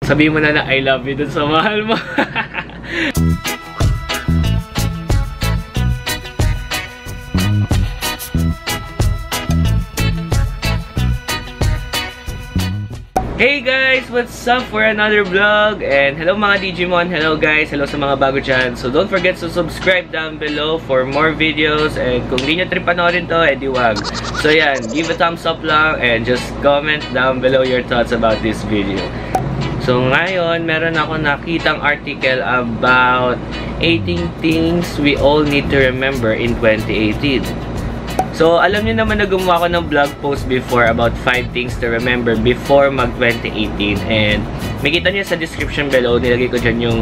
Sabihin mo na I love you dun sa mahal mo. Hey guys! What's up for another vlog? And hello mga Digimon! Hello guys! Hello sa mga bago dyan! So don't forget to subscribe down below for more videos. And kung di nyo trip panoorin to, edi wag. So yan, give a thumbs up lang and just comment down below your thoughts about this video. So ngayon, meron ako nakitang article about 18 things we all need to remember in 2018. So, alam niyo naman na gumawa ko ng blog post before about 5 things to remember before mag 2018. And makita niyo sa description below, nilagay ko dyan yung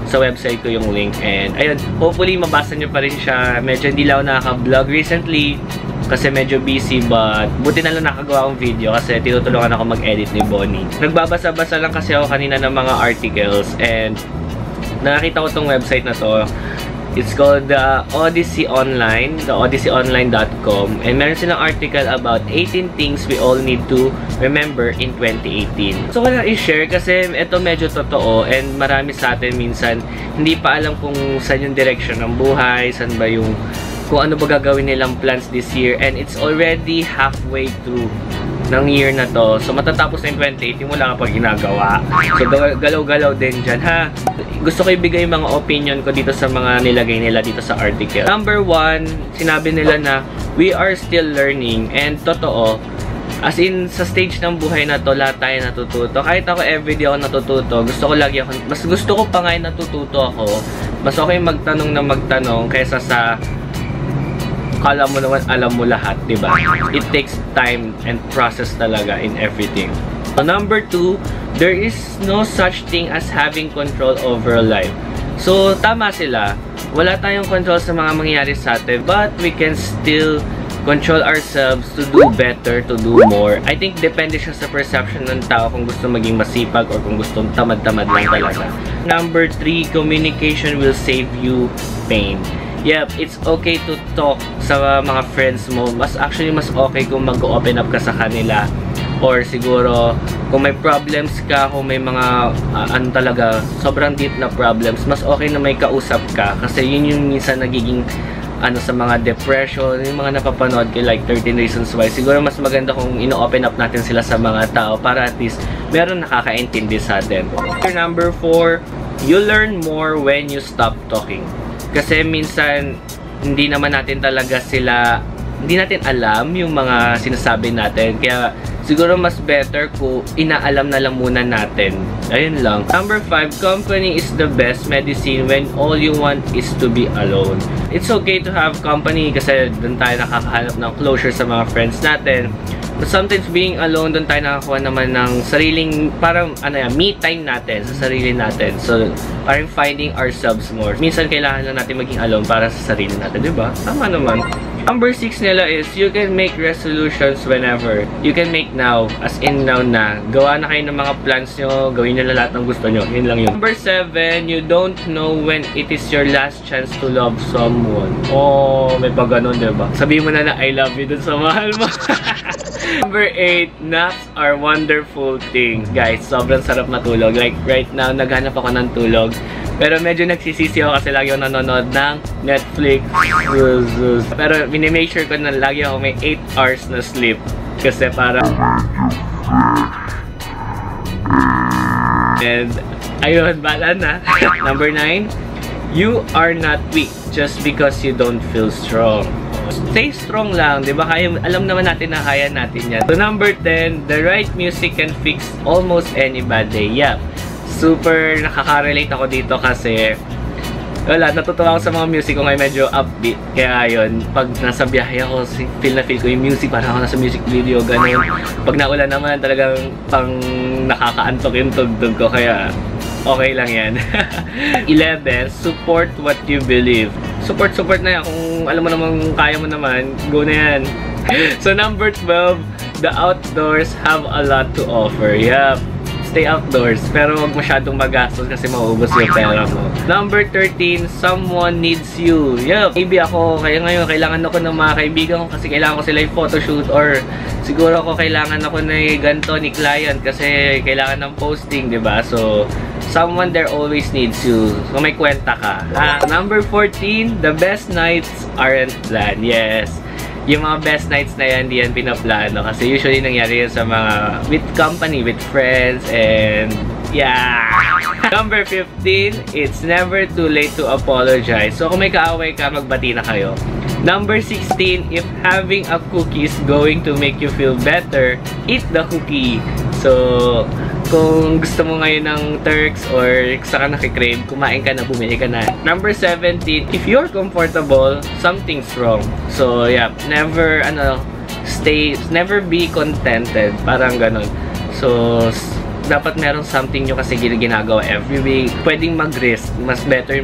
sa website ko yung link. And ayun, hopefully mabasa niyo pa rin siya. Medyo hindi lang ako nakaka-vlog recently kasi medyo busy, but buti na lang nakagawa akong video kasi tinutulungan ako mag-edit ni Bonnie. Nagbabasa-basa lang kasi ako kanina ng mga articles and nakita ko tong website na to. It's called the Odyssey Online, the odysseyonline.com, and meron silang article about 18 things we all need to remember in 2018. So, ko lang i-share kasi ito medyo totoo and marami sa atin minsan hindi pa alam kung saan yung direction ng buhay, saan ba yung, kung ano ba gagawin nilang plans this year, and it's already halfway through ng year na to. So, matatapos na yung 2018, wala ka pag ginagawa. So, galaw-galaw din dyan, ha? Gusto ko ibigay yung mga opinion ko dito sa mga nilagay nila dito sa article. Number 1, sinabi nila na we are still learning, and totoo. As in, sa stage ng buhay na to, lahat tayo natututo. Kahit ako everyday ako natututo, gusto ko lagi ako, mas gusto ko pa nga yung natututo ako. Mas okay magtanong na magtanong kaysa sa kala mo naman alam mo lahat, diba? It takes time and process talaga in everything. So number 2, there is no such thing as having control over life. So tama sila. Wala tayong control sa mga mangyayari sa atin, but we can still control ourselves to do better, to do more. I think depende siya sa perception ng tao kung gusto maging masipag or kung gusto tamad-tamad lang talaga. Number 3, communication will save you pain. Yep, it's okay to talk sa mga friends mo. Mas okay kung mag-open up ka sa kanila. Or siguro, kung may problems ka, kung may mga, ano talaga, sobrang deep na problems, mas okay na may kausap ka. Kasi yun yung minsan nagiging, ano, sa mga depression, yung mga napapanood kay like 13 Reasons Why. Siguro mas maganda kung ino-open up natin sila sa mga tao para at least meron nakakaintindi sa atin. Number 4, you learn more when you stop talking. Kasi minsan, hindi naman natin talaga sila, hindi natin alam yung mga sinasabi natin. Kaya, siguro mas better kung inaalam na lang muna natin. Ayun lang. Number 5, company is the best medicine when all you want is to be alone. It's okay to have company kasi doon tayo nakakahanap ng closure sa mga friends natin. But sometimes being alone, doon tayo nakakuha naman ng sariling, parang, ano yan, me time natin, sa sarili natin. So, parang finding ourselves more. Minsan, kailangan lang natin maging alone para sa sarili natin, diba? Tama naman. Number 6 nila is, you can make resolutions whenever. You can make now, as in now na. Gawa na kayo ng mga plans nyo, gawin nyo na lahat ng gusto nyo. Yun lang yun. Number 7, you don't know when it is your last chance to love someone. Oh, may pa ganun, diba? Sabihin mo na I love you dun sa mahal mo. Number 8, naps are wonderful things. Guys, sobrang sarap matulog. Like, right now, naghanap ako ng tulog. Pero medyo nagsisisi ako kasi lagi ako nanonood ng Netflix. Pero minimake sure ko na lagi ako may 8 hours na sleep. Kasi para... And, ayun, bala na. Number 9, you are not weak just because you don't feel strong. Stay strong lang, di ba? Alam naman natin na kaya natin yan. So, number 10, the right music can fix almost any bad day. Yep. Super nakaka-relate ako dito kasi wala, natutuwa ako sa mga music ko ngayon medyo upbeat. Kaya yun, pag nasa biyahe ako, feel ko yung music, parang ako nasa music video, ganun. Pag naulan naman, talagang pang nakakaantok yung tugtog ko. Kaya okay lang yan. 11, support what you believe. Support na yan. Kung alam mo naman, kaya mo naman, go na yan. So number 12, the outdoors have a lot to offer. Yep. stay outdoors. Pero huwag masyadong magastos kasi mauubos yung pera mo. Number 13, someone needs you. Yup. Maybe ako, kaya ngayon, kailangan ako ng mga kaibigan ko kasi kailangan ko sila yung photoshoot or siguro ako kailangan ako na ganito ni client kasi kailangan ng posting, diba? So, someone there always needs you. So, may kwenta ka. Number 14, the best nights aren't planned. Yes. Yung mga best nights na yan, di yan pinaplano. Kasi usually nangyari yun sa mga with company, with friends, and yeah. Number 15, it's never too late to apologize. So kung may kaaway ka, magbati na kayo. Number 16, if having a cookie is going to make you feel better, eat the cookie. So, kung gusto mo ngayon ng Turks or gusto ka nakikrave, kumain ka na, bumili ka na. Number 17, if you're comfortable, something's wrong. So, yeah, never be contented. Parang ganun. So, dapat merong something nyo kasi ginagawa every week. Pwedeng mag-risk. Mas better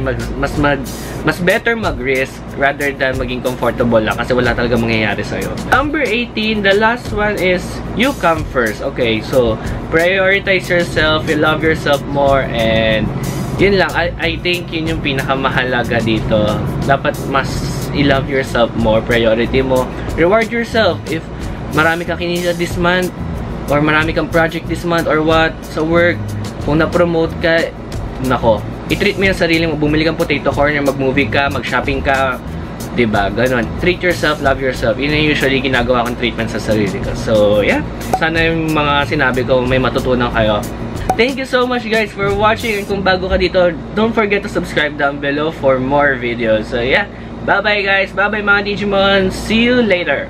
mag-risk rather than maging comfortable lang kasi wala talaga mangyayari sa'yo. Number 18, the last one is you come first. Okay, so prioritize yourself, you love yourself more, and yun lang. I think yun yung pinakamahalaga dito. Dapat mas i-love yourself more. Priority mo. Reward yourself. If marami kang kinita this month, or marami kang project this month or what, sa work, kung na-promote ka, nako, i-treat mo yung sarili mo, bumili kang potato corner, mag-movie ka, mag-shopping ka, diba? Ganon. Treat yourself, love yourself. Yun yung usually ginagawa kong treatment sa sarili ko. So, yeah. Sana yung mga sinabi ko, may matutunan kayo. Thank you so much guys for watching, and kung bago ka dito, don't forget to subscribe down below for more videos. So, yeah. Bye-bye guys. Bye-bye mga Digimon. See you later.